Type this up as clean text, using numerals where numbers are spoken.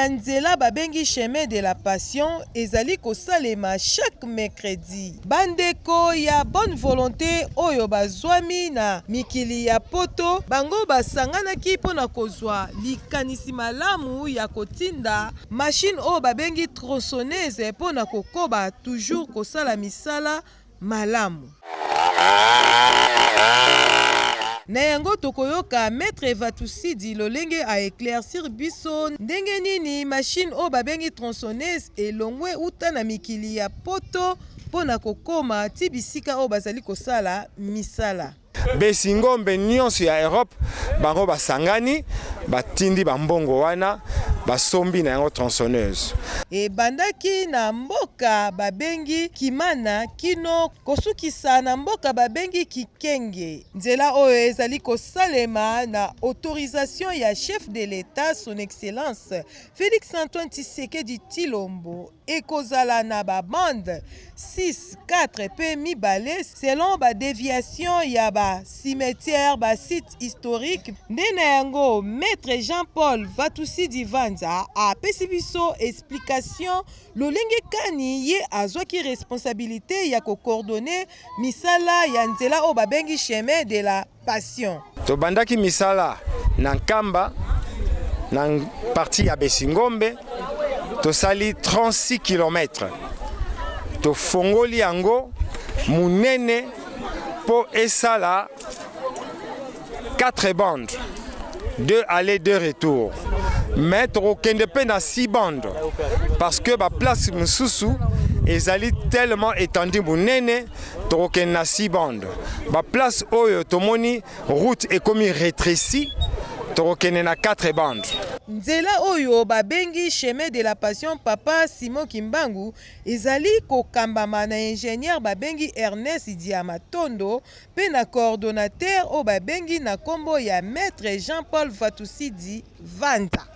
ya nzela babengi chemin de la passion ezali kosalema chaque mercredi. Bandeko ya bonne volonté oyo bazwami na mikili ya poto bango basanganaki mpona kozwa likanisi malamu ya kotinda machine oyo babengi tronçonneuse mpona kokoba toujours kosala misala malamu. Na yango tokoyoka maître Vatusidi lolenge a éclaircir biso ndenge nini machine oyo babengi tronçonneuse elongwe uta na mikili ya poto mpona kokoma ti bisika oyo bazali kosala misala. Besingombe nyonso ya Europe bango basangani batindi bambongo wana basombi na yango tronçonneuse. Ebandaki na mboka babengi Kimana kino kosukisa na mboka babengi Kikenge. Nzela oyo ezali kosalema na autorisation ya chef de l'État son excellence Félix Antoine Tshisekedi Tshilombo ekozala na ba bande 6, 4 pe mibale selon ba déviation ya ba cimetière ba site historique. Ndena yango maître Jean-Paul Vatusidi Vanza apesi biso explication lolenge kani ye azwaki responsabilité ya kocoordonner misala ya nzela oyo babengi chemin de la passion. Tobandaki misala na Nkamba na parti ya Besingombe tosali 36 km. Tofongoli yango munene po esala 4 bandes, 2 aller 2 retour. Mais tokokende pe na 6 bandes parce que ba place mususu ezali tellement étendu munene tokokende na 6 bandes. Ba place oyo tomoni route ekomi rétrécie tokokende na 4 bandes. Nzela oyo babengi chemin de la passion papa Simon Kimbangu ezali kokambama na ingénieur babengi Ernest Diamatondo pe na coordonnateur o babengi na kombo ya maître Jean-Paul Vatusidi Vanta.